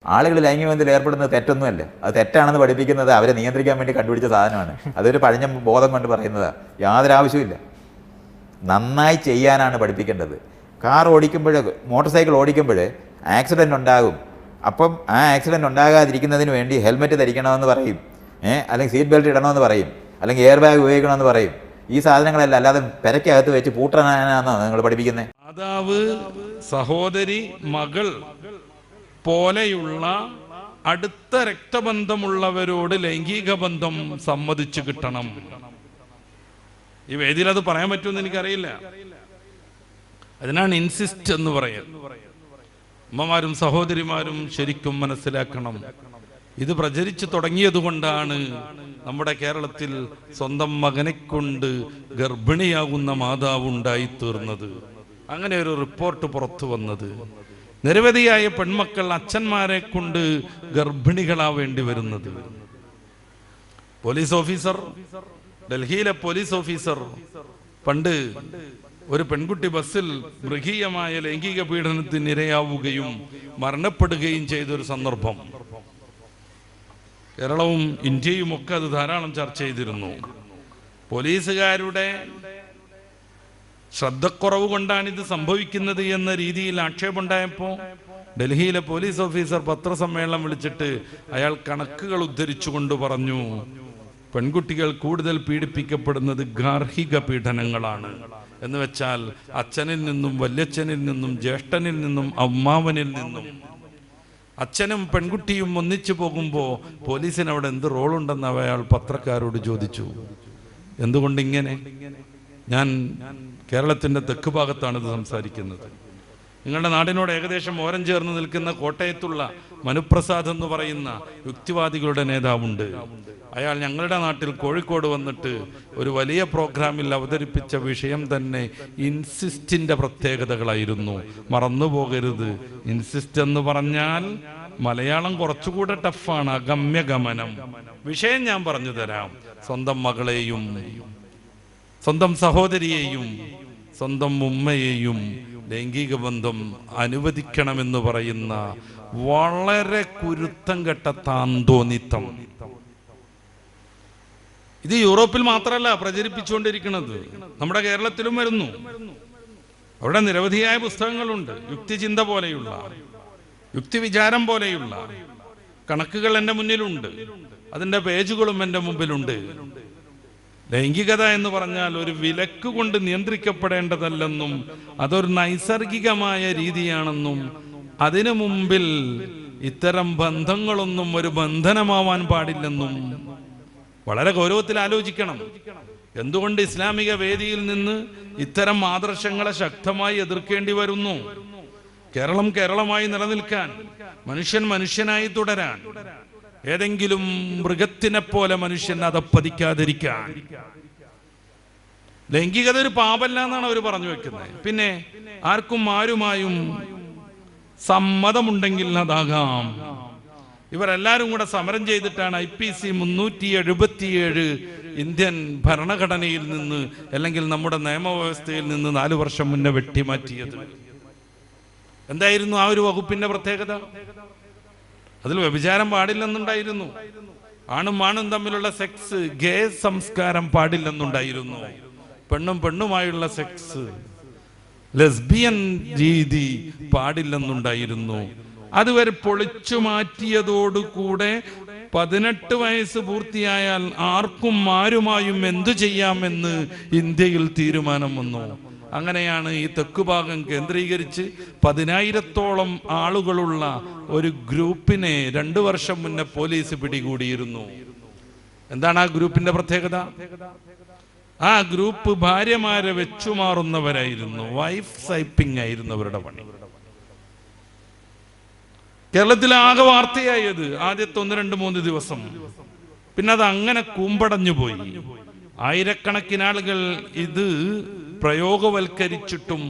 ആളുകൾ ലൈംഗികബന്ധത്തിൽ ഏർപ്പെടുന്നത് തെറ്റൊന്നുമല്ല. അത് തെറ്റാണെന്ന് പഠിപ്പിക്കുന്നത് അവരെ നിയന്ത്രിക്കാൻ വേണ്ടി കണ്ടുപിടിച്ച സാധനമാണ്. അതൊരു പഴഞ്ഞ ബോധം കൊണ്ട് പറയുന്നതാണ്. യാതൊരു ആവശ്യമില്ല. നന്നായി ചെയ്യാനാണ് പഠിപ്പിക്കേണ്ടത്. കാർ ഓടിക്കുമ്പോൾ, മോട്ടോർ സൈക്കിൾ ഓടിക്കുമ്പോൾ ആക്സിഡൻറ്റ് ഉണ്ടാകും. അപ്പം ആ ആക്സിഡൻറ്റ് ഉണ്ടാകാതിരിക്കുന്നതിന് വേണ്ടി ഹെൽമെറ്റ് ധരിക്കണമെന്ന് പറയും, അല്ലെങ്കിൽ സീറ്റ് ബെൽറ്റ് ഇടണമെന്ന് പറയും, അല്ലെങ്കിൽ എയർ ബാഗ് ഉപയോഗിക്കണമെന്ന് പറയും. ഈ സാധനങ്ങളല്ല, അല്ലാതെ പെരക്കകത്ത് വെച്ച് പൂട്ടനാണെന്നോ നിങ്ങൾ പഠിപ്പിക്കുന്നത്? മാതാവ്, സഹോദരി, മകൾ പോലെയുള്ള അടുത്ത രക്തബന്ധമുള്ളവരോട് ലൈംഗിക ബന്ധം സമ്മതിച്ചു കിട്ടണം. ഈ വേദിയിൽ അത് പറയാൻ പറ്റുമെന്ന് എനിക്കറിയില്ല. അതിനാണ് ഇൻസിസ്റ്റ് എന്ന് പറയുന്നത്. അമ്മമാരും സഹോദരിമാരും ശരിക്കും മനസ്സിലാക്കണം. ഇത് പ്രചരിച്ചു തുടങ്ങിയത് കൊണ്ടാണ് നമ്മുടെ കേരളത്തിൽ സ്വന്തം മകനെ കൊണ്ട് ഗർഭിണിയാകുന്ന മാതാവ് ഉണ്ടായിത്തീർന്നത്. അങ്ങനെ ഒരു റിപ്പോർട്ട് പുറത്തു വന്നത്. നിരവധിയായ പെൺമക്കൾ അച്ഛന്മാരെ കൊണ്ട് ഗർഭിണികളാവേണ്ടി വരുന്നത്. പോലീസ് ഓഫീസർ, ഡൽഹിയിലെ പോലീസ് ഓഫീസർ പണ്ട് ഒരു പെൺകുട്ടി ബസ്സിൽ മൃഗീയമായ ലൈംഗിക പീഡനത്തിന് ഇരയാവുകയും മരണപ്പെടുകയും ചെയ്തൊരു സന്ദർഭം കേരളവും ഇന്ത്യയും ഒക്കെ അത് ധാരാളം ചർച്ച ചെയ്തിരുന്നു. പോലീസുകാരുടെ ശ്രദ്ധക്കുറവ് കൊണ്ടാണ് ഇത് സംഭവിക്കുന്നത് എന്ന രീതിയിൽ ആക്ഷേപമുണ്ടായപ്പോൾ ഡൽഹിയിലെ പോലീസ് ഓഫീസർ പത്രസമ്മേളനം വിളിച്ചിട്ട് അയാൾ കണക്കുകൾ ഉദ്ധരിച്ചുകൊണ്ട് പറഞ്ഞു, പെൺകുട്ടികൾ കൂടുതൽ പീഡിപ്പിക്കപ്പെടുന്നത് ഗാർഹിക പീഡനങ്ങളാണ്. എന്ന് വെച്ചാൽ അച്ഛനിൽ നിന്നും, വല്യച്ഛനിൽ നിന്നും, ജ്യേഷ്ഠനിൽ നിന്നും, അമ്മാവനിൽ നിന്നും. അച്ഛനും പെൺകുട്ടിയും ഒന്നിച്ചു പോകുമ്പോൾ പോലീസിന് അവിടെ എന്ത് റോളുണ്ടെന്ന് അയാൾ പത്രക്കാരോട് ചോദിച്ചു. എന്തുകൊണ്ടിങ്ങനെ? ഞാൻ കേരളത്തിൻ്റെ തെക്ക് ഭാഗത്താണ് ഇത് സംസാരിക്കുന്നത്. നിങ്ങളുടെ നാടിനോട് ഏകദേശം ഓരം ചേർന്ന് നിൽക്കുന്ന കോട്ടയത്തുള്ള മനുപ്രസാദ് എന്ന് പറയുന്ന യുക്തിവാദികളുടെ നേതാവുണ്ട്. അയാൾ ഞങ്ങളുടെ നാട്ടിൽ കോഴിക്കോട് വന്നിട്ട് ഒരു വലിയ പ്രോഗ്രാമിൽ അവതരിപ്പിച്ച വിഷയം തന്നെ ഇൻസിസ്റ്റിന്റെ പ്രത്യേകതകളായിരുന്നു. മറന്നുപോകരുത്, ഇൻസിസ്റ്റ് എന്ന് പറഞ്ഞാൽ മലയാളം കുറച്ചുകൂടെ ടഫാണ്, അഗമ്യഗമനം. വിഷയം ഞാൻ പറഞ്ഞു തരാം. സ്വന്തം മകളെയും സ്വന്തം സഹോദരിയെയും സ്വന്തം ഉമ്മയെയും ലൈംഗിക ബന്ധം അനുവദിക്കണമെന്ന് പറയുന്ന വളരെ കുരുത്തം കെട്ട താന്തോന്നിത്തം. ഇത് യൂറോപ്പിൽ മാത്രമല്ല പ്രചരിപ്പിച്ചുകൊണ്ടിരിക്കുന്നത്, നമ്മുടെ കേരളത്തിലും വരുന്നു. അവിടെ നിരവധിയായ പുസ്തകങ്ങളുണ്ട്. യുക്തിചിന്ത പോലെയുള്ള, യുക്തിവിചാരം പോലെയുള്ള കണക്കുകൾ എൻ്റെ മുന്നിലുണ്ട്. അതിൻ്റെ പേജുകളും എൻ്റെ മുമ്പിലുണ്ട്. ലൈംഗികത എന്ന് പറഞ്ഞാൽ ഒരു വിലക്ക് കൊണ്ട് നിയന്ത്രിക്കപ്പെടേണ്ടതല്ലെന്നും അതൊരു നൈസർഗികമായ രീതിയാണെന്നും അതിനു മുമ്പിൽ ഇത്തരം ബന്ധങ്ങളൊന്നും ഒരു ബന്ധനമാവാൻ പാടില്ലെന്നും വളരെ ഗൗരവത്തിൽ ആലോചിക്കണം. എന്തുകൊണ്ട് ഇസ്ലാമിക വേദിയിൽ നിന്ന് ഇത്തരം ആദർശങ്ങളെ ശക്തമായി എതിർക്കേണ്ടി വരുന്നു? കേരളം കേരളമായി നിലനിൽക്കാൻ, മനുഷ്യൻ മനുഷ്യനായി തുടരാൻ, ഏതെങ്കിലും മൃഗത്തിനെ പോലെ മനുഷ്യൻ അതപ്പതിക്കാതിരിക്കാൻ. ലൈംഗികത ഒരു പാപല്ല എന്നാണ് അവർ പറഞ്ഞു വെക്കുന്നത്. പിന്നെ ആർക്കും ആരുമായും സമ്മതമുണ്ടെങ്കിൽ അതാകാം. ഇവരെല്ലാവരും കൂടെ സമരം ചെയ്തിട്ടാണ് IPC 377 ഇന്ത്യൻ ഭരണഘടനയിൽ നിന്ന്, അല്ലെങ്കിൽ നമ്മുടെ നിയമവ്യവസ്ഥയിൽ നിന്ന് 4 വർഷം മുന്നേ വെട്ടിമാറ്റിയത്. എന്തായിരുന്നു ആ ഒരു വകുപ്പിന്റെ പ്രത്യേകത? അതിൽ വ്യഭിചാരം പാടില്ലെന്നുണ്ടായിരുന്നു. ആണും ആണും തമ്മിലുള്ള സെക്സ്, ഗേ സംസ്കാരം പാടില്ലെന്നുണ്ടായിരുന്നു. പെണ്ണും പെണ്ണുമായുള്ള സെക്സ്, ലെസ്ബിയൻ രീതി പാടില്ലെന്നുണ്ടായിരുന്നു. അതുവരെ പൊളിച്ചു മാറ്റിയതോടുകൂടെ 18 വയസ്സ് പൂർത്തിയായാൽ ആർക്കും ആരുമായും എന്തു ചെയ്യാമെന്ന് ഇന്ത്യയിൽ തീരുമാനം വന്നു. അങ്ങനെയാണ് ഈ തെക്കുഭാഗം കേന്ദ്രീകരിച്ച് 10,000-ഓളം ആളുകളുള്ള ഒരു ഗ്രൂപ്പിനെ 2 വർഷം മുന്നേ പോലീസ് പിടികൂടിയിരുന്നു. എന്താണ് ആ ഗ്രൂപ്പിന്റെ പ്രത്യേകത? ആ ഗ്രൂപ്പ് ഭാര്യമാരെ വെച്ചുമാറുന്നവരായിരുന്നു. വൈഫ് സൈപ്പിംഗ് ആയിരുന്നു അവരുടെ പണി. കേരളത്തിലാകെ വാർത്തയായത് ആദ്യത്തെ 1-2-3 ദിവസം. പിന്നെ അത് അങ്ങനെ കൂമ്പടഞ്ഞു പോയി. ആയിരക്കണക്കിന് ആളുകൾ ഇത് പ്രയോഗവൽക്കരിച്ചിട്ടും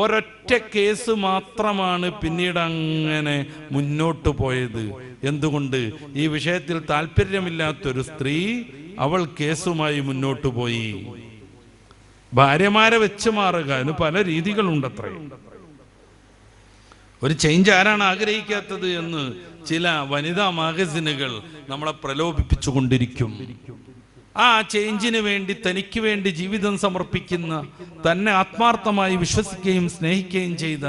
ഒരൊറ്റ കേസ് മാത്രമാണ് പിന്നീട് അങ്ങനെ മുന്നോട്ട് പോയത്. എന്തുകൊണ്ട്? ഈ വിഷയത്തിൽ താല്പര്യമില്ലാത്തൊരു സ്ത്രീ അവൾ കേസുമായി മുന്നോട്ട് പോയി. ഭാര്യമാരെ വെച്ച് മാറുക, അതിന് പല രീതികളുണ്ടത്രേ. ഒരു ചേഞ്ച് ആരാണ് ആഗ്രഹിക്കാത്തത് എന്ന് ചില വനിതാ മാഗസിനുകൾ നമ്മളെ പ്രലോഭിപ്പിച്ചുകൊണ്ടിരിക്കും. ആ ചേഞ്ചിന് വേണ്ടി, തനിക്ക് വേണ്ടി ജീവിതം സമർപ്പിക്കുന്ന, തന്നെ ആത്മാർത്ഥമായി വിശ്വസിക്കുകയും സ്നേഹിക്കുകയും ചെയ്ത,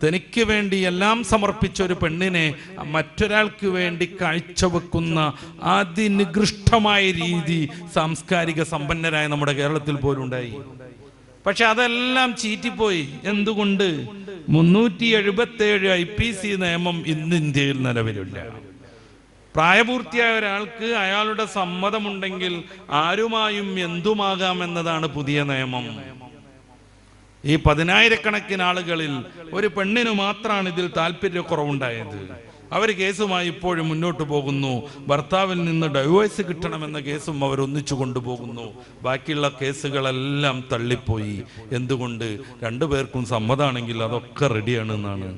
തനിക്ക് വേണ്ടി എല്ലാം സമർപ്പിച്ച ഒരു പെണ്ണിനെ മറ്റൊരാൾക്ക് വേണ്ടി കാഴ്ചവെക്കുന്ന അതിനികൃഷ്ടമായ രീതി സാംസ്കാരിക സമ്പന്നരായ നമ്മുടെ കേരളത്തിൽ പോലും ഉണ്ടായി. പക്ഷെ അതെല്ലാം ചീറ്റിപ്പോയി. എന്തുകൊണ്ട്? 377 IPC നിയമം ഇന്ന് ഇന്ത്യയിൽ നിലവിലില്ല. പ്രായപൂർത്തിയായ ഒരാൾക്ക് അയാളുടെ സമ്മതമുണ്ടെങ്കിൽ ആരുമായും എന്തുമാകാമെന്നതാണ് പുതിയ നിയമം. ഈ 10,000-കണക്കിന് ആളുകളിൽ ഒരു പെണ്ണിന് മാത്രമാണ് ഇതിൽ താല്പര്യക്കുറവുണ്ടായത്. അവർ കേസുമായി ഇപ്പോഴും മുന്നോട്ട് പോകുന്നു. ഭർത്താവിൽ നിന്ന് ഡൈവേഴ്സ് കിട്ടണമെന്ന കേസും അവർ ഒന്നിച്ചു കൊണ്ടുപോകുന്നു. ബാക്കിയുള്ള കേസുകളെല്ലാം തള്ളിപ്പോയി. എന്തുകൊണ്ട്? രണ്ടുപേർക്കും സമ്മതമാണെങ്കിൽ അതൊക്കെ റെഡിയാണ് എന്നാണ്.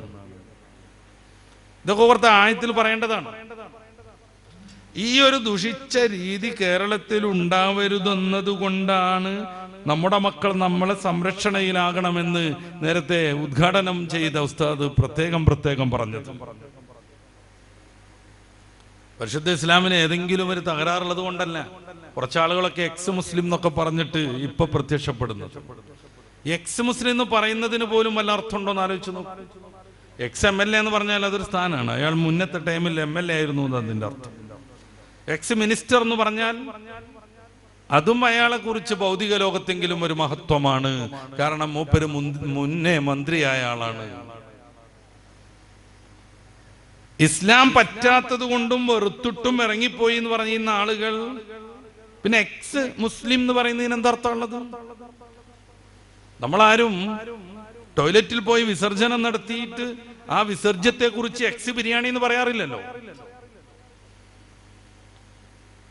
ഇതൊക്കെ ഓർത്ത ആയത്തിൽ പറയേണ്ടതാണ്. ഈ ഒരു ദുഷിച്ച രീതി കേരളത്തിൽ ഉണ്ടാവരുതെന്നതുകൊണ്ടാണ് നമ്മുടെ മക്കൾ നമ്മളെ സംരക്ഷണയിലാകണമെന്ന് നേരത്തെ ഉദ്ഘാടനം ചെയ്ത ഉസ്താദ് പ്രത്യേകം പറഞ്ഞത്. പരിശുദ്ധ ഇസ്ലാമിന് ഏതെങ്കിലും ഒരു തകരാറുള്ളത് കൊണ്ടല്ല. കുറച്ചാളുകളൊക്കെ എക്സ് മുസ്ലിം എന്നൊക്കെ പറഞ്ഞിട്ട് ഇപ്പൊ പ്രത്യക്ഷപ്പെടുന്നത്. എക്സ് മുസ്ലിം എന്ന് പറയുന്നതിന് പോലും വല്ല അർത്ഥമുണ്ടോ എന്ന് ആലോചിച്ചു നോക്കും. എക്സ് MLA എന്ന് പറഞ്ഞാൽ അതൊരു സ്ഥാനമാണ്. അയാൾ മുന്നത്തെ ടൈമിൽ MLA ആയിരുന്നു അതിന്റെ അർത്ഥം. എക്സ് മിനിസ്റ്റർ എന്ന് പറഞ്ഞാൽ അതും അയാളെ കുറിച്ച് ഭൗതിക ലോകത്തെങ്കിലും ഒരു മഹത്വമാണ്. കാരണം മൂപ്പര് മുന്നേ മന്ത്രിയായ ആളാണ്. ഇസ്ലാം പറ്റാത്തത് കൊണ്ടും വെറുത്തിട്ടും ഇറങ്ങിപ്പോയി എന്ന് പറയുന്ന ആളുകൾ പിന്നെ എക്സ് മുസ്ലിം എന്ന് പറയുന്നതിന് എന്താർത്ഥമുള്ളത്? നമ്മളാരും ടോയ്ലറ്റിൽ പോയി വിസർജനം നടത്തിയിട്ട് ആ വിസർജ്യത്തെ കുറിച്ച് എക്സ് ബിരിയാണി എന്ന് പറയാറില്ലല്ലോ.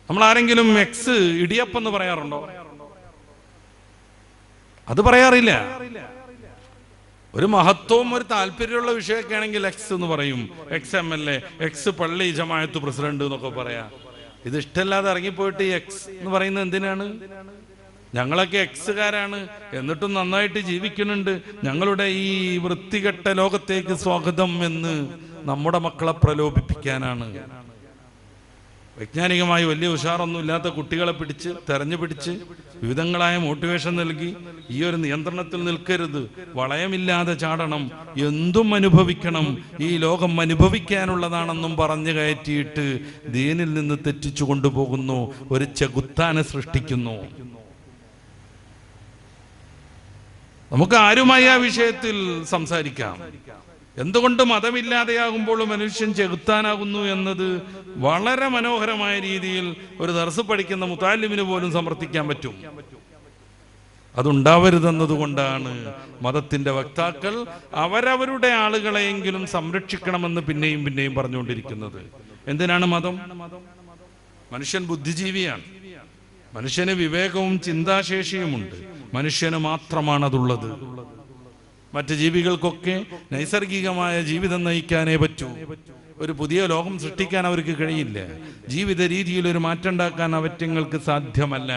നമ്മൾ ആരെങ്കിലും എക്സ് ഇടിയപ്പം എന്ന് പറയാറുണ്ടോ? അത് പറയാറില്ല. ഒരു മഹത്വവും ഒരു താല്പര്യമുള്ള വിഷയമൊക്കെ ആണെങ്കിൽ എക്സ് എന്ന് പറയും. എക്സ് MLA, എക്സ് പള്ളി ജമാഅത്ത് പ്രസിഡന്റ് എന്നൊക്കെ പറയാം. ഇത് ഇഷ്ടമല്ലാതെ ഇറങ്ങിപ്പോയിട്ട് എക്സ് എന്ന് പറയുന്നത് എന്തിനാണ്? ഞങ്ങളൊക്കെ എക്സുകാരാണ്, എന്നിട്ടും നന്നായിട്ട് ജീവിക്കുന്നുണ്ട്, ഞങ്ങളുടെ ഈ വൃത്തികെട്ട ലോകത്തേക്ക് സ്വാഗതം എന്ന് നമ്മുടെ മക്കളെ പ്രലോഭിപ്പിക്കാനാണ്. വൈജ്ഞാനികമായി വലിയ ഉഷാറൊന്നും ഇല്ലാത്ത കുട്ടികളെ തെരഞ്ഞു പിടിച്ച് വിവിധങ്ങളായ മോട്ടിവേഷൻ നൽകി ഈ ഒരു നിയന്ത്രണത്തിൽ നിൽക്കരുത്, വളയമില്ലാതെ ചാടണം, എന്തും അനുഭവിക്കണം, ഈ ലോകം അനുഭവിക്കാനുള്ളതാണെന്നും പറഞ്ഞു കയറ്റിയിട്ട് ദീനിൽ നിന്ന് തെറ്റിച്ചു കൊണ്ടുപോകുന്നു, ഒരു ചെകുത്താനെ സൃഷ്ടിക്കുന്നു. നമുക്ക് ആരുമായി ആ വിഷയത്തിൽ സംസാരിക്കാം. എന്തുകൊണ്ട് മതമില്ലാതെയാകുമ്പോൾ മനുഷ്യൻ ചെകുത്താനാകുന്നു എന്നത് വളരെ മനോഹരമായ രീതിയിൽ ഒരു ദർസ് പഠിക്കുന്ന മുതാലിമിന് പോലും സമർത്ഥിക്കാൻ പറ്റും. അതുണ്ടാവരുതെന്നതുകൊണ്ടാണ് മതത്തിന്റെ വക്താക്കൾ അവരവരുടെ ആളുകളെയെങ്കിലും സംരക്ഷിക്കണമെന്ന് പിന്നെയും പറഞ്ഞുകൊണ്ടിരിക്കുന്നത്. എന്തിനാണ് മതം? മനുഷ്യൻ ബുദ്ധിജീവിയാണ്. മനുഷ്യന് വിവേകവും ചിന്താശേഷിയുമുണ്ട്. മനുഷ്യന് മാത്രമാണതുള്ളത്. മറ്റ് ജീവികൾക്കൊക്കെ നൈസർഗികമായ ജീവിതം നയിക്കാനേ പറ്റൂ. ഒരു പുതിയ ലോകം സൃഷ്ടിക്കാൻ അവർക്ക് കഴിയില്ല. ജീവിത രീതിയിൽ ഒരു മാറ്റം ഉണ്ടാക്കാൻ അവറ്റങ്ങൾക്ക് സാധ്യമല്ല.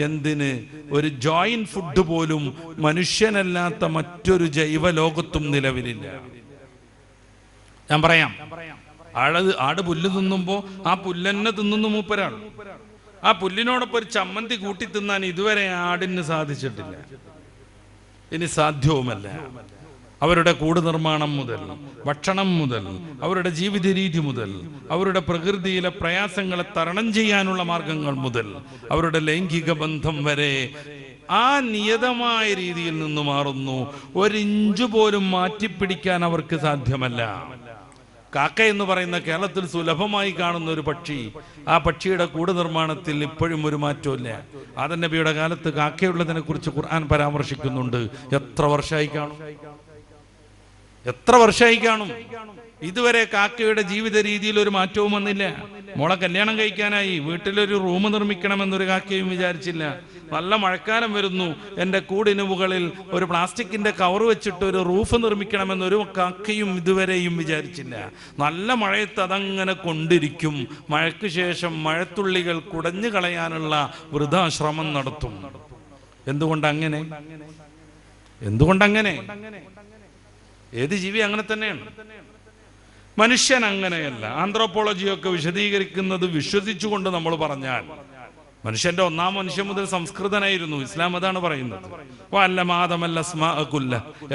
എന്തിന്? ഒരു ജോയിന്റ് ഫുഡ് പോലും മനുഷ്യനല്ലാത്ത മറ്റൊരു ജൈവ ലോകത്തും നിലവിലില്ല. ഞാൻ പറയാം, ആട് പുല്ല് തിന്നുമ്പോ ആ പുല്ലെന്നെ തിന്നുന്നു മൂപ്പരാൾ. ആ പുല്ലിനോടൊപ്പം ഒരു ചമ്മന്തി കൂട്ടി തിന്നാൻ ഇതുവരെ ആടിന് സാധിച്ചിട്ടില്ല, ഇനി സാധ്യവുമല്ല. അവരുടെ കൂട് നിർമ്മാണം മുതൽ, ഭക്ഷണം മുതൽ, അവരുടെ ജീവിത രീതി മുതൽ, അവരുടെ പ്രകൃതിയിലെ പ്രയാസങ്ങളെ തരണം ചെയ്യാനുള്ള മാർഗങ്ങൾ മുതൽ, അവരുടെ ലൈംഗിക ബന്ധം വരെ ആ നിയതമായ രീതിയിൽ നിന്ന് മാറുന്നു. ഒരിഞ്ചു പോലും മാറ്റിപ്പിടിക്കാൻ അവർക്ക് സാധ്യമല്ല. കാക്ക എന്ന് പറയുന്ന കേരളത്തിൽ സുലഭമായി കാണുന്ന ഒരു പക്ഷി, ആ പക്ഷിയുടെ കൂട് നിർമ്മാണത്തിൽ ഇപ്പോഴും ഒരു മാറ്റമില്ല. ആദം നബിയുടെ കാലത്ത് കാക്കയുള്ളതിനെ കുറിച്ച് ഖുർആൻ പരാമർശിക്കുന്നുണ്ട്. എത്ര വർഷമായി കാണും? ഇതുവരെ കാക്കയുടെ ജീവിത രീതിയിൽ ഒരു മാറ്റവും വന്നില്ല. മോളെ കല്യാണം കഴിക്കാനായി വീട്ടിലൊരു റൂം നിർമ്മിക്കണമെന്നൊരു കാക്കയും വിചാരിച്ചില്ല. നല്ല മഴക്കാലം വരുന്നു, എൻ്റെ കൂടിന് മുകളിൽ ഒരു പ്ലാസ്റ്റിക്കിന്റെ കവർ വെച്ചിട്ട് ഒരു റൂഫ് നിർമ്മിക്കണമെന്നൊരു കാക്കയും ഇതുവരെയും വിചാരിച്ചില്ല. നല്ല മഴയത്ത് അതങ്ങനെ കൊണ്ടിരിക്കും. മഴയ്ക്ക് ശേഷം മഴത്തുള്ളികൾ കുടഞ്ഞു കളയാനുള്ള വൃഥാശ്രമം നടത്തും. എന്തുകൊണ്ടങ്ങനെ? ഏത് ജീവി അങ്ങനെ തന്നെയാണ്. മനുഷ്യൻ അങ്ങനെയല്ല. ആന്ത്രോപോളജിയൊക്കെ വിശദീകരിക്കുന്നത് വിശ്വസിച്ചുകൊണ്ട് നമ്മൾ പറഞ്ഞാൽ മനുഷ്യന്റെ ഒന്നാം മനുഷ്യൻ മുതൽ സംസ്കൃതനായിരുന്നു. ഇസ്ലാം അതാണ് പറയുന്നത്.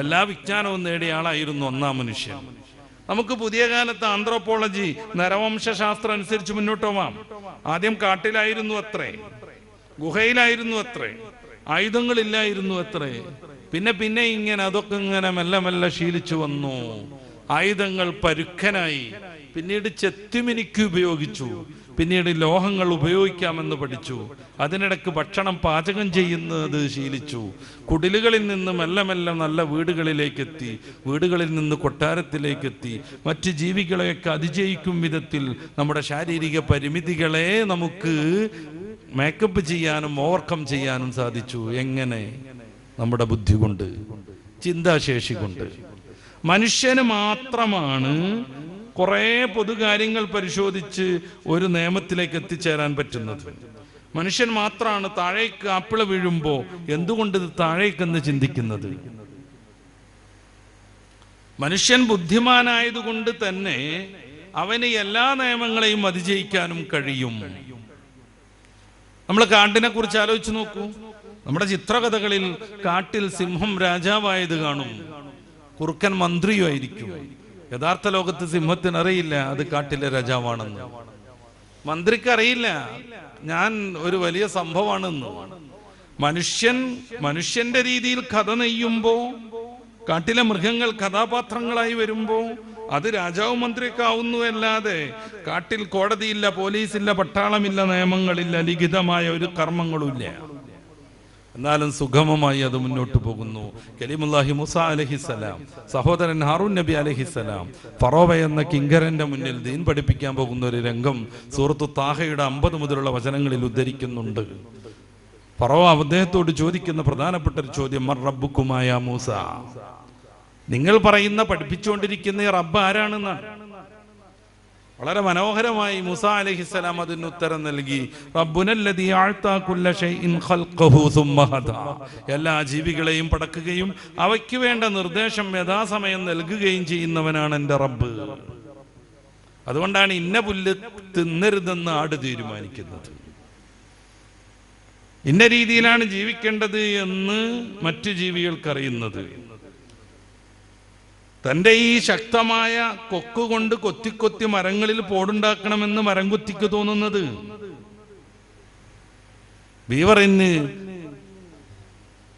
എല്ലാ വിജ്ഞാനവും നേടിയ ആളായിരുന്നു ഒന്നാം മനുഷ്യൻ. നമുക്ക് പുതിയ കാലത്ത് ആന്ത്രോപോളജി നരവംശാസ്ത്രം അനുസരിച്ച് മുന്നോട്ട് പോവാം. ആദ്യം കാട്ടിലായിരുന്നു അത്രേ, ഗുഹയിലായിരുന്നു അത്രേ, ആയുധങ്ങളില്ലായിരുന്നു അത്രേ. പിന്നെ ഇങ്ങനെ അതൊക്കെ ഇങ്ങനെ മെല്ലെ മെല്ലെ ശീലിച്ചു വന്നു. ആയുധങ്ങൾ പരുക്കനായി, പിന്നീട് ചെത്തിമിനിക്ക് ഉപയോഗിച്ചു, പിന്നീട് ലോഹങ്ങൾ ഉപയോഗിക്കാമെന്ന് പഠിച്ചു. അതിനിടക്ക് ഭക്ഷണം പാചകം ചെയ്യുന്നത് ശീലിച്ചു. കുടിലുകളിൽ നിന്ന് മെല്ലെ മെല്ലെ നല്ല വീടുകളിലേക്കെത്തി, വീടുകളിൽ നിന്ന് കൊട്ടാരത്തിലേക്കെത്തി. മറ്റ് ജീവികളെയൊക്കെ അതിജയിക്കും വിധത്തിൽ നമ്മുടെ ശാരീരിക പരിമിതികളെ നമുക്ക് മേക്കപ്പ് ചെയ്യാനും ഓവർകം ചെയ്യാനും സാധിച്ചു. എങ്ങനെ? നമ്മുടെ ബുദ്ധി കൊണ്ട്, ചിന്താശേഷി കൊണ്ട്. മനുഷ്യന് മാത്രമാണ് കുറെ പൊതുകാര്യങ്ങൾ പരിശോധിച്ച് ഒരു നിയമത്തിലേക്ക് എത്തിച്ചേരാൻ പറ്റുന്നത്. മനുഷ്യൻ മാത്രമാണ് താഴേക്ക് ആപ്പിള വീഴുമ്പോ എന്തുകൊണ്ട് ഇത് താഴേക്കെന്ന് ചിന്തിക്കുന്നത്. മനുഷ്യൻ ബുദ്ധിമാനായതുകൊണ്ട് തന്നെ അവന് എല്ലാ നിയമങ്ങളെയും അതിജയിക്കാനും കഴിയും. നമ്മൾ കാട്ടിനെ കുറിച്ച് ആലോചിച്ച് നോക്കൂ. നമ്മുടെ ചിത്രകഥകളിൽ കാട്ടിൽ സിംഹം രാജാവായത് കാണും, കുറുക്കൻ മന്ത്രിയുമായിരിക്കും. യഥാർത്ഥ ലോകത്ത് സിംഹത്തിന് അറിയില്ല അത് കാട്ടിലെ രാജാവാണെന്ന്. മന്ത്രിക്ക് അറിയില്ല ഞാൻ ഒരു വലിയ സംഭവമാണെന്ന്. മനുഷ്യന്റെ രീതിയിൽ കഥ നെയ്യുമ്പോ, കാട്ടിലെ മൃഗങ്ങൾ കഥാപാത്രങ്ങളായി വരുമ്പോ അത് രാജാവ് മന്ത്രിയൊക്കെ ആവുന്നു. അല്ലാതെ കാട്ടിൽ കോടതിയില്ല, പോലീസില്ല, പട്ടാളമില്ല, നിയമങ്ങളില്ല, ലിഖിതമായ ഒരു കർമ്മങ്ങളുമില്ല. എന്നാലും സുഗമമായി അത് മുന്നോട്ട് പോകുന്നു. കലീമുല്ലാഹി മൂസ അലൈഹിസ്സലാം, സഹോദരൻ ഹാറൂൻ നബി അലൈഹിസ്സലാം ഫറോവ എന്ന കിങ്കരന്റെ മുന്നിൽ ദീൻ പഠിപ്പിക്കാൻ പോകുന്ന ഒരു രംഗം സൂറത്തു താഹയുടെ 50 മുതലുള്ള വചനങ്ങളിൽ ഉദ്ധരിക്കുന്നുണ്ട്. ഫറോവ അദ്ദേഹത്തോട് ചോദിക്കുന്ന പ്രധാനപ്പെട്ട ഒരു ചോദ്യം, മർ റബ്ബുക്കുമായ മൂസ, നിങ്ങൾ പറയുന്ന പഠിപ്പിച്ചുകൊണ്ടിരിക്കുന്ന ഈ റബ്ബ് ആരാണെന്നാണ്. വളരെ മനോഹരമായി മൂസ അലൈഹിസ്സലാം അതിന് ഉത്തരം നൽകി. റബ്ബുനല്ലദീ അഅ്താ കുല്ല ശൈഇൻ ഖൽഖഹു സുമ്മ ഹദാ, എല്ലാ ജീവികളെയും പടക്കുകയും അവയ്ക്ക് വേണ്ട നിർദ്ദേശം യഥാസമയം നൽകുകയും ചെയ്യുന്നവനാണ് എൻ്റെ റബ്ബ്. അതുകൊണ്ടാണ് ഇന്ന പുല്ല് തിന്നരുതെന്ന് ആട് തീരുമാനിക്കുന്നത്, ഇന്ന രീതിയിലാണ് ജീവിക്കേണ്ടത് എന്ന് മറ്റു ജീവികൾക്കറിയുന്നത്. തൻ്റെ ഈ ശക്തമായ കൊക്കുകൊണ്ട് കൊത്തിക്കൊത്തി മരങ്ങളിൽ പോടുണ്ടാക്കണമെന്ന് മരം കൊത്തിക്ക് തോന്നുന്നത്. ബീവറിന്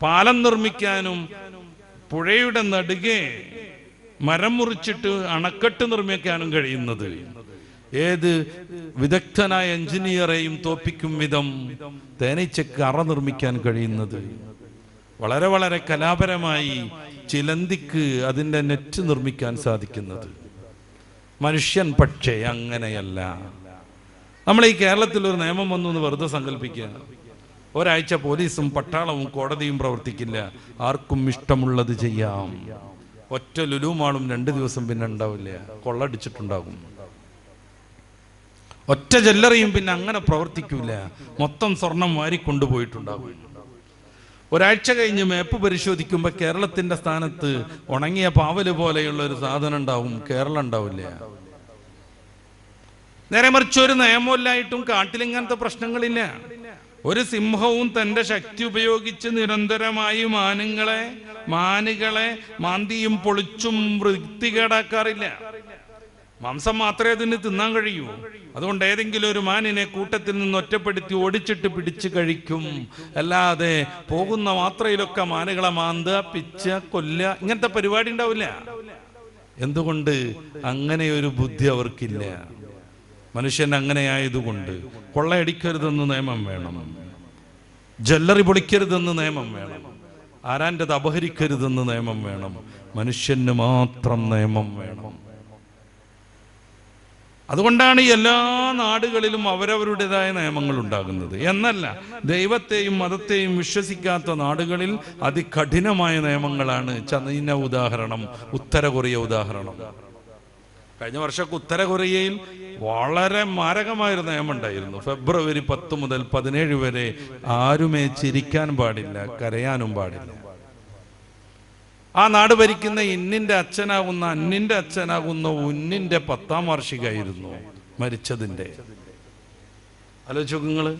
പാലം നിർമ്മിക്കാനും പുഴയുടെ നടുകെ മരം മുറിച്ചിട്ട് അണക്കെട്ട് നിർമ്മിക്കാനും കഴിയുന്നത്. ഏത് വിദഗ്ധനായ എഞ്ചിനീയറെയും തോപ്പിക്കും വിധം തേനീച്ചക്ക് അറ നിർമ്മിക്കാൻ കഴിയുന്നത്. വളരെ വളരെ കലാപരമായി ചിലന്തിക്ക് അതിൻ്റെ നെറ്റ് നിർമ്മിക്കാൻ സാധിക്കുന്നത്. മനുഷ്യൻ പക്ഷേ അങ്ങനെയല്ല. നമ്മൾ ഈ കേരളത്തിൽ ഒരു നിയമം വന്നു എന്ന് വെറുതെ സങ്കല്പിക്കുക. ഒരാഴ്ച പോലീസും പട്ടാളവും കോടതിയും പ്രവർത്തിക്കില്ല, ആർക്കും ഇഷ്ടമുള്ളത് ചെയ്യാം. ഒറ്റ ലുലുമാളും 2 ദിവസം പിന്നെ ഉണ്ടാവില്ല, കൊള്ളടിച്ചിട്ടുണ്ടാകും. ഒറ്റ ജ്വല്ലറിയും പിന്നെ അങ്ങനെ പ്രവർത്തിക്കൂല, മൊത്തം സ്വർണം വാരിക്കൊണ്ടുപോയിട്ടുണ്ടാകും. ഒരാഴ്ച കഴിഞ്ഞ് മാപ്പ് പരിശോധിക്കുമ്പോൾ കേരളത്തിന്റെ സ്ഥാനത്ത് ഉണങ്ങിയ പാവല് പോലെയുള്ള ഒരു സാധനം ഉണ്ടാവും, കേരളം ഉണ്ടാവില്ല. നേരെ മറിച്ച് ഒരു നിയമമില്ലായിട്ടും കാട്ടിലിങ്ങനത്തെ പ്രശ്നങ്ങളില്ല. ഒരു സിംഹവും തന്റെ ശക്തി ഉപയോഗിച്ച് നിരന്തരമായി മാനുകളെ മാന്തിയും പൊളിച്ചും വൃത്തികേടാക്കാറില്ല. മാംസം മാത്രമേ അതിന് തിന്നാൻ കഴിയൂ. അതുകൊണ്ട് ഏതെങ്കിലും ഒരു മാനിനെ കൂട്ടത്തിൽ നിന്ന് ഒറ്റപ്പെടുത്തി ഓടിച്ചിട്ട് പിടിച്ച് കഴിക്കും. അല്ലാതെ പോകുന്ന മാത്രയിലൊക്കെ മാനുകളെ മാന്തുക, പിച്ച, കൊല്ല, ഇങ്ങനത്തെ പരിപാടി ഉണ്ടാവില്ല. എന്തുകൊണ്ട്? അങ്ങനെ ഒരു ബുദ്ധി അവർക്കില്ല. മനുഷ്യൻ അങ്ങനെ ആയതുകൊണ്ട് കൊള്ളയടിക്കരുതെന്ന് നിയമം വേണം, ജ്വല്ലറി പൊളിക്കരുതെന്ന് നിയമം വേണം, ആരാൻ്റെത് അപഹരിക്കരുതെന്ന് നിയമം വേണം. മനുഷ്യന് മാത്രം നിയമം വേണം. അതുകൊണ്ടാണ് എല്ലാ നാടുകളിലും അവരവരുടേതായ നിയമങ്ങൾ ഉണ്ടാകുന്നത്. എന്നല്ല, ദൈവത്തെയും മതത്തെയും വിശ്വസിക്കാത്ത നാടുകളിൽ അതികഠിനമായ നിയമങ്ങളാണ്. ചൈന ഉദാഹരണം, ഉത്തര കൊറിയ ഉദാഹരണം. കഴിഞ്ഞ വർഷമൊക്കെ ഉത്തര കൊറിയയിൽ വളരെ മാരകമായൊരു നിയമം ഉണ്ടായിരുന്നു. ഫെബ്രുവരി 10 മുതൽ 17 വരെ ആരുമേ ചിരിക്കാൻ പാടില്ല, കരയാനും പാടില്ല. ആ നാട് ഭരിക്കുന്ന ഇന്നിന്റെ അച്ഛനാകുന്ന അന്നിന്റെ അച്ഛനാകുന്ന ഉന്നിന്റെ 10ാം വാർഷികമായിരുന്നു മരിച്ചതിന്റെ. ആലോചിച്ച് നിങ്ങള്,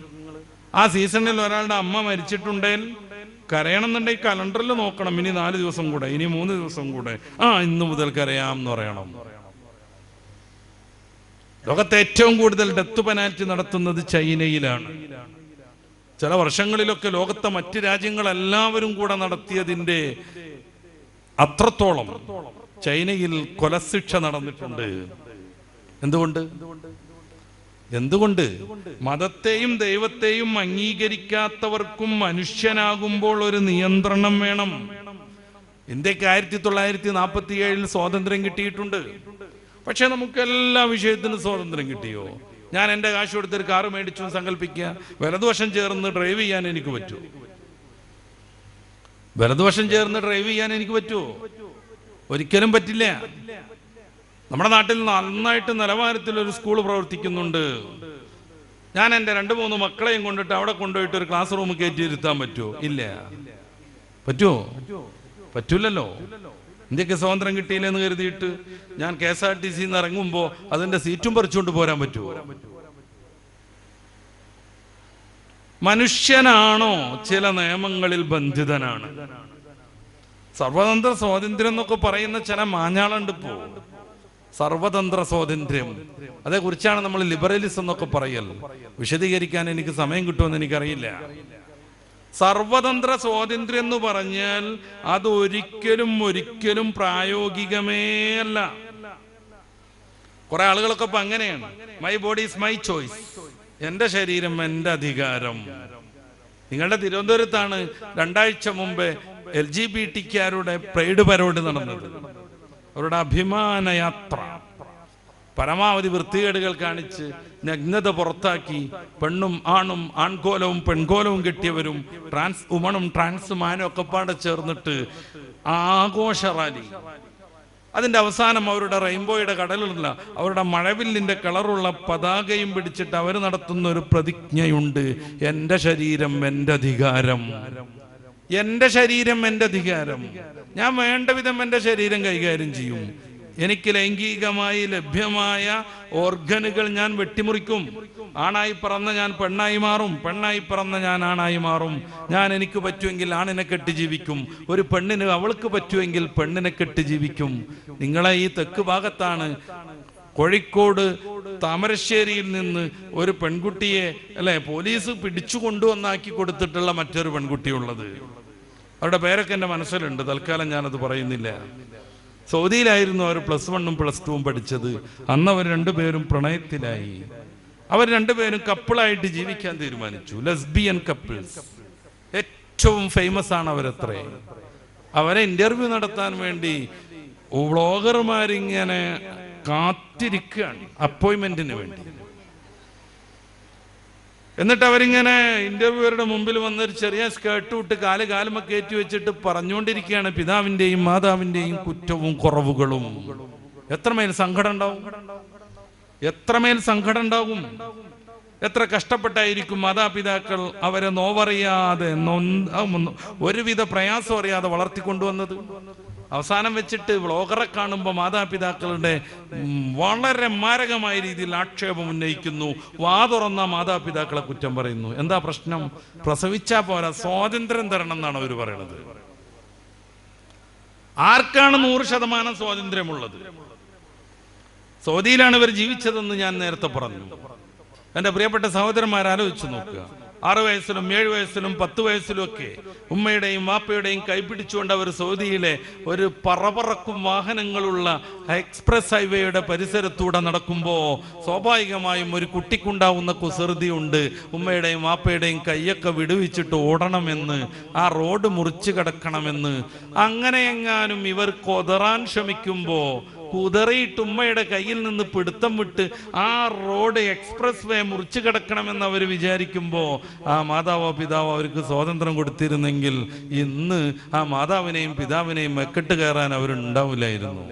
ആ സീസണിൽ ഒരാളുടെ അമ്മ മരിച്ചിട്ടുണ്ടെങ്കിൽ കരയണമെന്നുണ്ടെങ്കിൽ കലണ്ടറിൽ നോക്കണം, ഇനി 4 ദിവസം കൂടെ, ഇനി 3 ദിവസം കൂടെ, ഇന്ന് മുതൽ കരയാം എന്ന് പറയണം. ലോകത്തെ ഏറ്റവും കൂടുതൽ ഡെത്ത് പെനാൽറ്റി നടത്തുന്നത് ചൈനയിലാണ്. ചില വർഷങ്ങളിലൊക്കെ ലോകത്തെ മറ്റ് രാജ്യങ്ങളെല്ലാവരും കൂടെ നടത്തിയതിന്റെ അത്രത്തോളം ചൈനയിൽ കൊലശിക്ഷ നടന്നിട്ടുണ്ട്. എന്തുകൊണ്ട്? മതത്തെയും ദൈവത്തെയും അംഗീകരിക്കാത്തവർക്കും മനുഷ്യനാകുമ്പോൾ ഒരു നിയന്ത്രണം വേണം. ഇന്ത്യക്ക് 1947 സ്വാതന്ത്ര്യം കിട്ടിയിട്ടുണ്ട്. പക്ഷെ നമുക്ക് എല്ലാ വിഷയത്തിനും സ്വാതന്ത്ര്യം കിട്ടിയോ? ഞാൻ എൻ്റെ കാശ് കൊടുത്തൊരു കാറ് മേടിച്ചു സങ്കല്പിക്കുക, വലതുവശം ചേർന്ന് ഡ്രൈവ് ചെയ്യാൻ എനിക്ക് പറ്റുമോ? വലതുവശം ചേർന്ന് ഡ്രൈവ് ചെയ്യാൻ എനിക്ക് പറ്റുമോ? ഒരിക്കലും പറ്റില്ല. നമ്മുടെ നാട്ടിൽ നന്നായിട്ട് നിലവാരത്തിൽ ഒരു സ്കൂൾ പ്രവർത്തിക്കുന്നുണ്ട്. ഞാൻ എൻ്റെ 2-3 മക്കളെയും കൊണ്ടിട്ട് അവിടെ കൊണ്ടുപോയിട്ട് ഒരു ക്ലാസ് റൂം കയറ്റി ഇരുത്താൻ പറ്റുമോ? ഇല്ല. പറ്റുമോ? പറ്റൂലല്ലോ. ഇന്ത്യക്ക് സ്വാതന്ത്ര്യം കിട്ടിയില്ലെന്ന് കരുതിയിട്ട് ഞാൻ KSRTC ഇറങ്ങുമ്പോൾ അതിന്റെ സീറ്റും പറിച്ചുകൊണ്ട് പോരാൻ പറ്റുമോ? മനുഷ്യനാണോ ചില നിയമങ്ങളിൽ ബന്ധിതനാണ്? സർവതന്ത്ര സ്വാതന്ത്ര്യം എന്നൊക്കെ പറയുന്ന ചില മാഞ്ഞാളുണ്ട് ഇപ്പോ. സർവതന്ത്ര സ്വാതന്ത്ര്യം, അതേക്കുറിച്ചാണ് നമ്മൾ ലിബറലിസം എന്നൊക്കെ പറയൽ. വിശദീകരിക്കാൻ എനിക്ക് സമയം കിട്ടുമെന്ന് എനിക്കറിയില്ല. സർവതന്ത്ര സ്വാതന്ത്ര്യം എന്ന് പറഞ്ഞാൽ അത് ഒരിക്കലും പ്രായോഗികമേ അല്ല. കുറെ ആളുകളൊക്കെ ഇപ്പൊ അങ്ങനെയാണ്, my body is my choice, എന്റെ ശരീരം എന്റെ അധികാരം. നിങ്ങളുടെ തിരുവനന്തപുരത്താണ് 2 ആഴ്ച മുമ്പേ LGBTക്കാരുടെ പ്രൈഡ് പരോഡ് നടന്നത്. അവരുടെ അഭിമാന യാത്ര പരമാവധി വൃത്തികേടുകൾ കാണിച്ച് നഗ്നത പുറത്താക്കി പെണ്ണും ആണും ആൺകോലവും പെൺകോലവും കെട്ടിയവരും ട്രാൻസ് വുമണും ട്രാൻസ് മാനും ഒക്കെ പാടെ ചേർന്നിട്ട് ആഘോഷ റാലി. അതിന്റെ അവസാനം അവരുടെ റെയിൻബോയുടെ കടലുള്ള അവരുടെ മഴവില്ലിന്റെ കളറുള്ള പതാകയും പിടിച്ചിട്ട് അവർ നടത്തുന്ന ഒരു പ്രതിജ്ഞയുണ്ട്, എന്റെ ശരീരം എന്റെ അധികാരം, എന്റെ ശരീരം എന്റെ അധികാരം. ഞാൻ വേണ്ട വിധം എന്റെ ശരീരം കൈകാര്യം ചെയ്യും. എനിക്ക് ലൈംഗികമായി ലഭ്യമായ ഓർഗനുകൾ ഞാൻ വെട്ടിമുറിക്കും. ആണായി പിറന്ന ഞാൻ പെണ്ണായി മാറും, പെണ്ണായി പിറന്ന ഞാൻ ആണായി മാറും. ഞാൻ എനിക്ക് പറ്റുമെങ്കിൽ ആണിനെ കെട്ടി ജീവിക്കും, ഒരു പെണ്ണിന് അവൾക്ക് പറ്റുമെങ്കിൽ പെണ്ണിനെ കെട്ടി ജീവിക്കും. നിങ്ങളെ ഈ തെക്ക് ഭാഗത്താണ് കോഴിക്കോട് താമരശ്ശേരിയിൽ നിന്ന് ഒരു പെൺകുട്ടിയെ പോലീസ് പിടിച്ചു കൊണ്ടുവന്നാക്കി കൊടുത്തിട്ടുള്ള മറ്റൊരു പെൺകുട്ടിയുള്ളത്. അവരുടെ പേരൊക്കെ എൻ്റെ മനസ്സിലുണ്ട്, തൽക്കാലം ഞാനത് പറയുന്നില്ല. സൗദിയിലായിരുന്നു അവർ +1ഉം +2ഉം പഠിച്ചത്. അന്ന് അവർ 2 പേരും പ്രണയത്തിലായി. അവർ 2 പേരും കപ്പിളായിട്ട് ജീവിക്കാൻ തീരുമാനിച്ചു, ലെസ്ബിയൻ കപ്പിൾസ്. ഏറ്റവും ഫേമസ് ആണ് അവരത്രേ. അവരെ ഇന്റർവ്യൂ നടത്താൻ വേണ്ടി വ്ളോഗർമാരിങ്ങനെ കാത്തിരിക്കുകയാണ് അപ്പോയിന്റ്മെന്റിന് വേണ്ടി. എന്നിട്ട് അവരിങ്ങനെ ഇന്റർവ്യൂവറുടെ മുമ്പിൽ വന്നൊരു ചെറിയ സ്കേർട്ട് വിട്ട് കാലുമ കയറ്റി വെച്ചിട്ട് പറഞ്ഞുകൊണ്ടിരിക്കുകയാണ് പിതാവിന്റെയും മാതാവിന്റെയും കുറ്റവും കുറവുകളും. എത്രമേൽ സങ്കടം ഉണ്ടാവും, എത്രമേൽ സങ്കടം ഉണ്ടാകും. എത്ര കഷ്ടപ്പെട്ടായിരിക്കും മാതാപിതാക്കൾ അവരെ നോവറിയാതെ ഒരുവിധ പ്രയാസം അറിയാതെ വളർത്തിക്കൊണ്ടുവന്നത്. അവസാനം വെച്ചിട്ട് വ്ളോഗറെ കാണുമ്പോൾ മാതാപിതാക്കളുടെ വളരെ മാരകമായ രീതിയിൽ ആക്ഷേപം ഉന്നയിക്കുന്നു. തുറന്ന മാതാപിതാക്കളെ കുറ്റം പറയുന്നു. എന്താ പ്രശ്നം? പ്രസവിച്ചാ പോരാ, സ്വാതന്ത്ര്യം തരണം എന്നാണ് അവർ പറയുന്നത്. ആർക്കാണ് 100% സ്വാതന്ത്ര്യമുള്ളത്? സൗദിയിലാണ് ഇവർ ജീവിച്ചതെന്ന് ഞാൻ നേരത്തെ പറഞ്ഞു. എൻ്റെ പ്രിയപ്പെട്ട സഹോദരന്മാർ ആലോചിച്ചു നോക്കുക. 6 വയസ്സിലും 7 വയസ്സിലും 10 വയസ്സിലും ഒക്കെ ഉമ്മയുടെയും വാപ്പയുടെയും കൈപിടിച്ചുകൊണ്ട് അവർ സൗദിയിലെ ഒരു പറക്കും വാഹനങ്ങളുള്ള എക്സ്പ്രസ് ഹൈവേയുടെ പരിസരത്തൂടെ നടക്കുമ്പോൾ സ്വാഭാവികമായും ഒരു കുട്ടിക്കുണ്ടാവുന്ന കുസൃതിയുണ്ട്. ഉമ്മയുടെയും വാപ്പയുടെയും കൈയൊക്കെ വിടുവിച്ചിട്ട് ഓടണമെന്ന്, ആ റോഡ് മുറിച്ചു കിടക്കണമെന്ന്. അങ്ങനെയെങ്ങാനും ഇവർ കൊതറാൻ ശ്രമിക്കുമ്പോൾ കുതറിയിട്ട് ഉമ്മയുടെ കയ്യിൽ നിന്ന് പിടുത്തം വിട്ട് ആ റോഡ് എക്സ്പ്രസ് വേ മുറിച്ചു കിടക്കണമെന്ന് അവർ വിചാരിക്കുമ്പോൾ ആ മാതാവോ പിതാവോ അവർക്ക് സ്വാതന്ത്ര്യം കൊടുത്തിരുന്നെങ്കിൽ ഇന്ന് ആ മാതാവിനെയും പിതാവിനെയും മെക്കെട്ട് കയറാൻ അവരുണ്ടാവില്ലായിരുന്നു.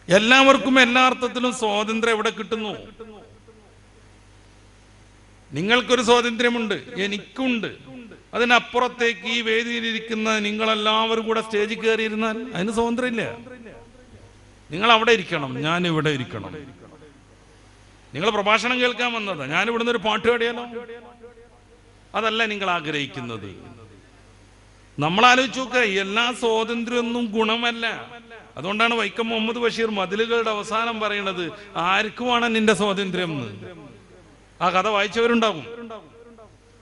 എല്ലാവർക്കും എല്ലാ അർത്ഥത്തിലും സ്വാതന്ത്ര്യം എവിടെ കിട്ടുന്നു? നിങ്ങൾക്കൊരു സ്വാതന്ത്ര്യമുണ്ട്, എനിക്കുണ്ട്. അതിനപ്പുറത്തേക്ക് ഈ വേദിയിലിരിക്കുന്ന നിങ്ങളെല്ലാവരും കൂടെ സ്റ്റേജിൽ കയറിയിരുന്നാൽ അതിന് സ്വാതന്ത്ര്യമില്ല. നിങ്ങൾ അവിടെ ഇരിക്കണം, ഞാൻ ഇവിടെ ഇരിക്കണം. നിങ്ങൾ പ്രഭാഷണം കേൾക്കാൻ വന്നതാ, ഞാൻ ഇവിടുന്ന് ഒരു പാട്ട് പാടിയാലോ? അതല്ല നിങ്ങൾ ആഗ്രഹിക്കുന്നത്. നമ്മൾ ആലോചിച്ച് നോക്കുക, എല്ലാ സ്വാതന്ത്ര്യമൊന്നും ഗുണമല്ല. അതുകൊണ്ടാണ് വൈക്കം മുഹമ്മദ് ബഷീർ മതിലുകളുടെ അവസാനം പറയുന്നത്, ആർക്കുമാണ് നിന്റെ സ്വാതന്ത്ര്യം എന്ന്. ആ കഥ വായിച്ചവരുണ്ടാകും.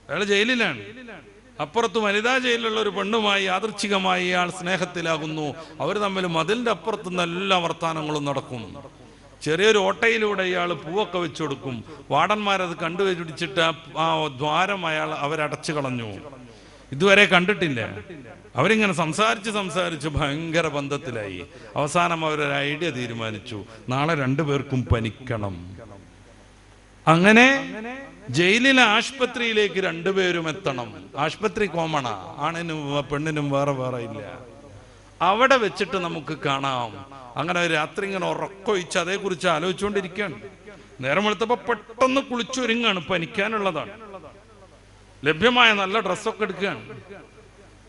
അയാൾ ജയിലിലാണ്. അപ്പുറത്ത് വനിതാ ജയിലിലുള്ള ഒരു പെണ്ണുമായി യാദൃച്ഛികമായി ഇയാൾ സ്നേഹത്തിലാകുന്നു. അവർ തമ്മിൽ മതിലിന്റെ അപ്പുറത്ത് എല്ലാ വർത്താനങ്ങളും നടക്കും. ചെറിയൊരു ഓട്ടയിലൂടെ ഇയാൾ പൂവൊക്കെ വെച്ചു കൊടുക്കും. വാർഡന്മാരത് കണ്ടുപിടിച്ചിട്ട് ആ ദ്വാരം അവരടച്ചു കളഞ്ഞു. ഇതുവരെ കണ്ടിട്ടില്ല. അവരിങ്ങനെ സംസാരിച്ച് ഭയങ്കര ബന്ധത്തിലായി. അവസാനം അവരൊരു ഐഡിയ തീരുമാനിച്ചു, നാളെ രണ്ടുപേർക്കും പനിക്കണം. അങ്ങനെ ജയിലിലെ ആശുപത്രിയിലേക്ക് രണ്ടുപേരും എത്തണം. ആശുപത്രി കോമണ, ആണിനും പെണ്ണിനും വേറെ വേറെ ഇല്ല. അവിടെ വെച്ചിട്ട് നമുക്ക് കാണാം. അങ്ങനെ രാത്രി ഇങ്ങനെ ഉറക്കൊഴിച്ച് അതേക്കുറിച്ച് ആലോചിച്ചുകൊണ്ടിരിക്കുകയാണ്. നേരം വെളുത്തപ്പോ പെട്ടെന്ന് കുളിച്ചൊരുങ്ങാണ്, പനിക്കാനുള്ളതാണ്. ലഭ്യമായ നല്ല ഡ്രസ്സൊക്കെ എടുക്കുകയാണ്.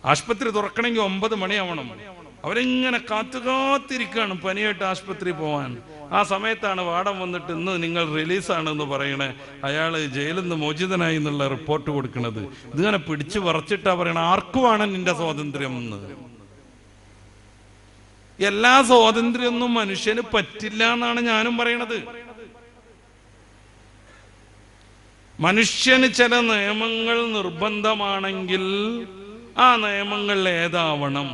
ആശുപത്രി തുറക്കണമെങ്കിൽ 9 മണിയാവണം. അവരിങ്ങനെ കാത്തിരിക്കുകയാണ് പനിയായിട്ട് ആശുപത്രി പോവാൻ. ആ സമയത്താണ് വാർഡൻ വന്നിട്ട്, ഇന്ന് നിങ്ങൾ റിലീസാണെന്ന് പറയണേ, അയാൾ ജയിലിൽ നിന്ന് മോചിതനായി എന്നുള്ള റിപ്പോർട്ട് കൊടുക്കുന്നത്. ഇതിങ്ങനെ പിടിച്ചു പറിച്ചിട്ടാ പറയണ, ആർക്കുമാണ് നിന്റെ സ്വാതന്ത്ര്യം എന്ന്. എല്ലാ സ്വാതന്ത്ര്യമൊന്നും മനുഷ്യന് പറ്റില്ല എന്നാണ് ഞാനും പറയണത്. മനുഷ്യന് ചില നിയമങ്ങൾ നിർബന്ധമാണെങ്കിൽ ആ നിയമങ്ങൾ ഏതാവണം.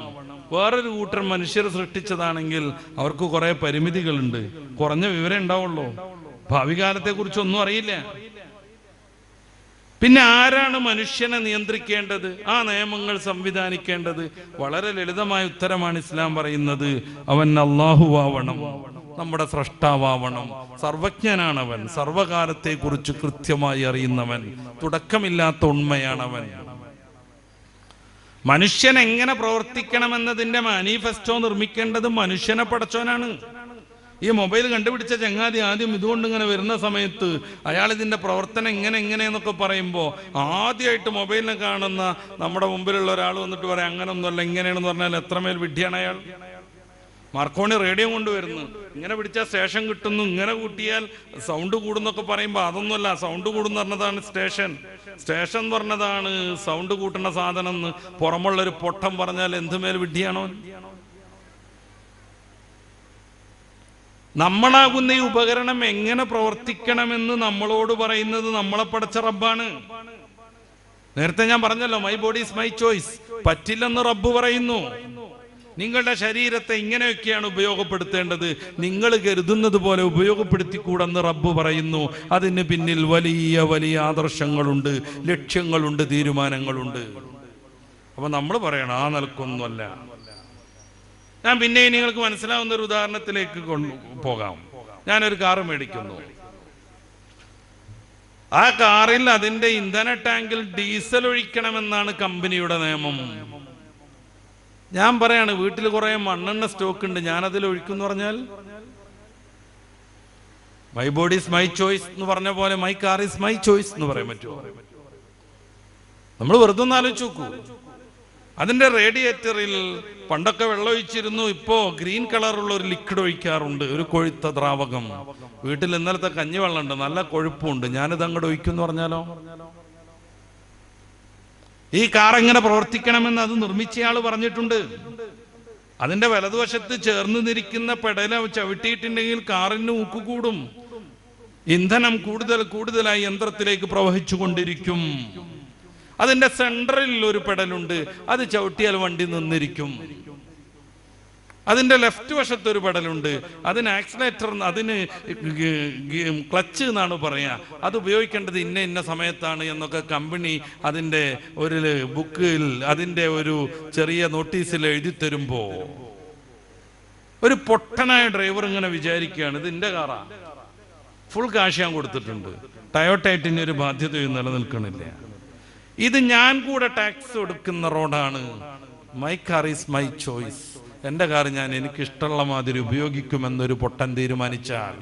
വേറൊരു കൂട്ടർ മനുഷ്യർ സൃഷ്ടിച്ചതാണെങ്കിൽ അവർക്ക് കുറെ പരിമിതികളുണ്ട്, കുറഞ്ഞ വിവരം ഉണ്ടാവുള്ളൂ, ഭാവി കാലത്തെ കുറിച്ചൊന്നും അറിയില്ല. പിന്നെ ആരാണ് മനുഷ്യനെ നിയന്ത്രിക്കേണ്ടത്, ആ നിയമങ്ങൾ സംവിധാനിക്കേണ്ടത്? വളരെ ലളിതമായ ഉത്തരമാണ് ഇസ്ലാം പറയുന്നത്. അവൻ അല്ലാഹുവാവണം, നമ്മുടെ സ്രഷ്ടാവണം, സർവജ്ഞനാണവൻ, സർവകാലത്തെ കുറിച്ച് കൃത്യമായി അറിയുന്നവൻ, തുടക്കമില്ലാത്ത ഉണ്മയാണവൻ. മനുഷ്യൻ എങ്ങനെ പ്രവർത്തിക്കണമെന്നതിന്റെ മാനിഫെസ്റ്റോ നിർമ്മിക്കേണ്ടത് മനുഷ്യനെ പടച്ചോനാണ്. ഈ മൊബൈൽ കണ്ടുപിടിച്ച ചങ്ങാതി ആദ്യം ഇതുകൊണ്ട് ഇങ്ങനെ വരുന്ന സമയത്ത് അയാൾ ഇതിന്റെ പ്രവർത്തനം എങ്ങനെയെന്നൊക്കെ പറയുമ്പോൾ ആദ്യമായിട്ട് മൊബൈലിനെ കാണുന്ന നമ്മുടെ മുമ്പിലുള്ള ഒരാൾ വന്നിട്ട് പറയാം അങ്ങനൊന്നുമല്ല ഇങ്ങനെയാണെന്ന് പറഞ്ഞാൽ എത്രമേൽ വിഡ്ഢിയാണ് അയാൾ. മാർക്കോണി റേഡിയോ കൊണ്ടുവരുന്നു, ഇങ്ങനെ പിടിച്ചാൽ സ്റ്റേഷൻ കിട്ടുന്നു, ഇങ്ങനെ കൂട്ടിയാൽ സൗണ്ട് കൂടുന്നൊക്കെ പറയുമ്പോൾ അതൊന്നുമല്ല, സൗണ്ട് കൂടുന്ന പറഞ്ഞതാണ് സ്റ്റേഷൻ എന്ന് പറഞ്ഞതാണ് സൗണ്ട് കൂട്ടുന്ന സാധനം എന്ന് പുറമുള്ളൊരു പൊട്ടം പറഞ്ഞാൽ എന്തുമേൽ വിഡ്ഢിയാണോ? നമ്മളാകുന്ന ഈ ഉപകരണം എങ്ങനെ പ്രവർത്തിക്കണമെന്ന് നമ്മളോട് പറയുന്നത് നമ്മളെ പടച്ച റബ്ബാണ്. നേരത്തെ ഞാൻ പറഞ്ഞല്ലോ, my body is my choice. പറ്റില്ലെന്ന് റബ്ബ് പറയുന്നു. നിങ്ങളുടെ ശരീരത്തെ ഇങ്ങനെയൊക്കെയാണ് ഉപയോഗപ്പെടുത്തേണ്ടത്, നിങ്ങൾ കരുതുന്നത് പോലെ ഉപയോഗപ്പെടുത്തിക്കൂടെന്ന് റബ്ബ് പറയുന്നു. അതിന് പിന്നിൽ വലിയ വലിയ ആദർശങ്ങളുണ്ട്, ലക്ഷ്യങ്ങളുണ്ട്, തീരുമാനങ്ങളുണ്ട്. അപ്പൊ നമ്മൾ പറയണം ആ നിലക്കൊന്നുമല്ല. ഞാൻ പിന്നെ നിങ്ങൾക്ക് മനസ്സിലാവുന്ന ഒരു ഉദാഹരണത്തിലേക്ക് പോകാം. ഞാനൊരു കാറ് മേടിക്കുന്നു. ആ കാറിൽ അതിന്റെ ഇന്ധന ടാങ്കിൽ ഡീസൽ ഒഴിക്കണമെന്നാണ് കമ്പനിയുടെ നിയമം. ഞാൻ പറയാണ്, വീട്ടിൽ കുറെ മണ്ണെണ്ണ സ്റ്റോക്ക് ഉണ്ട്, ഞാനതിൽ ഒഴിക്കുന്നു പറഞ്ഞാൽ my body is my choice എന്ന് പറഞ്ഞ പോലെ my car is my choice എന്ന് പറയാൻ പറ്റുമോ? നമ്മൾ വെറുതെ ഒന്ന് ആലോചിച്ച് നോക്കൂ. അതിന്റെ റേഡിയേറ്ററിൽ പണ്ടൊക്കെ വെള്ളം ഒഴിച്ചിരുന്നു, ഇപ്പോ ഗ്രീൻ കളറുള്ള ഒരു ലിക്വിഡ് ഒഴിക്കാറുണ്ട്, ഒരു കൊഴുത്ത ദ്രാവകം. വീട്ടിൽ ഇന്നലത്തെ കഞ്ഞിവെള്ളം ഉണ്ട്, നല്ല കൊഴുപ്പുണ്ട്, ഞാനിത് അങ്ങോട്ട് ഒഴിക്കുന്നു പറഞ്ഞാലോ? ഈ കാർ എങ്ങനെ പ്രവർത്തിക്കണമെന്ന് അത് നിർമ്മിച്ചയാൾ പറഞ്ഞിട്ടുണ്ട്. അതിന്റെ വലതുവശത്ത് ചേർന്ന് നിൽക്കുന്ന പെടല ചവിട്ടിയിട്ടുണ്ടെങ്കിൽ കാറിന് ഊക്ക് കൂടും, ഇന്ധനം കൂടുതലായി യന്ത്രത്തിലേക്ക് പ്രവഹിച്ചു കൊണ്ടിരിക്കും. അതിന്റെ സെൻട്രലിൽ ഒരു പെടലുണ്ട്, അത് ചവിട്ടിയാൽ വണ്ടി നിന്നിരിക്കും. അതിന്റെ ലെഫ്റ്റ് വശത്ത് ഒരു പെടലുണ്ട്, അതിന് ആക്സിലേറ്റർ, അതിന് ക്ലച്ച് എന്നാണ് പറയാ. അത് ഉപയോഗിക്കേണ്ടത് ഇന്ന സമയത്താണ് എന്നൊക്കെ കമ്പനി അതിന്റെ ഒരു ബുക്കിൽ, അതിന്റെ ഒരു ചെറിയ നോട്ടീസിൽ എഴുതി തരുമ്പോ ഒരു പൊട്ടനായ ഡ്രൈവർ ഇങ്ങനെ വിചാരിക്കുകയാണ്, ഇത് എന്റെ കാറാ, ഫുൾ കാശ് ഞാൻ കൊടുത്തിട്ടുണ്ട്, ടയോട്ടയായിട്ട് ഒരു ബാധ്യതയും നിലനിൽക്കണില്ല, ഇത് ഞാൻ കൂടെ ടാക്സ് കൊടുക്കുന്ന റോഡാണ്, my car is my choice, എൻ്റെ കാർ ഞാൻ എനിക്ക് ഇഷ്ടമുള്ള മാതിരി ഉപയോഗിക്കുമെന്നൊരു പൊട്ടൻ തീരുമാനിച്ചാൽ,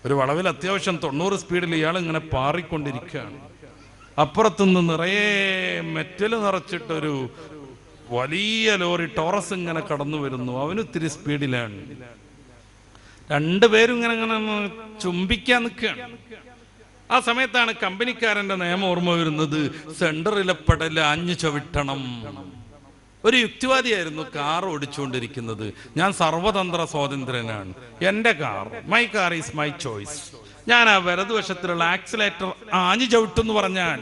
ഒരു വളവിൽ അത്യാവശ്യം 90 സ്പീഡിൽ ഇയാൾ ഇങ്ങനെ പാറിക്കൊണ്ടിരിക്കുകയാണ്. അപ്പുറത്തുനിന്ന് നിറയെ മെറ്റൽ നിറച്ചിട്ടൊരു വലിയ ലോറി ടോറസ് ഇങ്ങനെ കടന്നു വരുന്നു. അവനൊത്തിരി സ്പീഡിലാണ്. രണ്ടുപേരും ഇങ്ങനെ ഇങ്ങനെ ചുംബിക്കാൻ നിൽക്കുകയാണ്. ആ സമയത്താണ് കമ്പനിക്കാരന്റെ നിയമം ഓർമ്മ വരുന്നത്. സെന്ററിലെ പെടല് ആഞ്ഞു ചവിട്ടണം. ഒരു യുക്തിവാദിയായിരുന്നു കാർ ഓടിച്ചുകൊണ്ടിരിക്കുന്നത്. ഞാൻ സർവതന്ത്ര സ്വാതന്ത്ര്യനാണ്, എൻ്റെ car, my car is my choice. ഞാൻ ആ വലതുവശത്തിലുള്ള ആക്സിലേറ്റർ ആഞ്ഞു ചവിട്ടെന്ന് പറഞ്ഞാൽ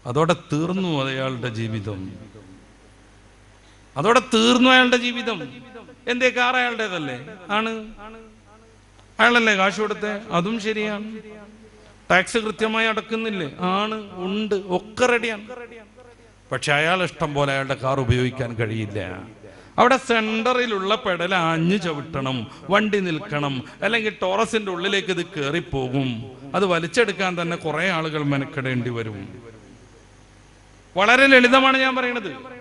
അതോടെ തീർന്നു അയാളുടെ ജീവിതം. അതോടെ തീർന്നു അയാളുടെ ജീവിതം. എന്തേ, കാർ അയാളുടേതല്ലേ? ആണ്. അയാളല്ലേ കാശ് കൊടുത്തേ? അതും ശരിയാണ്. ടാക്സ് കൃത്യമായി അടക്കുന്നില്ലേ? ആണ്, ഉണ്ട്, ഒക്കെ റെഡിയാണ്. പക്ഷെ അയാൾ ഇഷ്ടം പോലെ അയാളുടെ കാർ ഉപയോഗിക്കാൻ കഴിയില്ല. അവിടെ സെന്ററിലുള്ള പെടൽ ആഞ്ഞു ചവിട്ടണം, വണ്ടി നിൽക്കണം, അല്ലെങ്കിൽ ടോറസിന്റെ ഉള്ളിലേക്ക് ഇത് കയറിപ്പോകും. അത് വലിച്ചെടുക്കാൻ തന്നെ കുറെ ആളുകൾ മെനക്കെടേണ്ടി വരും. വളരെ ലളിതമാണ് ഞാൻ പറയുന്നത്.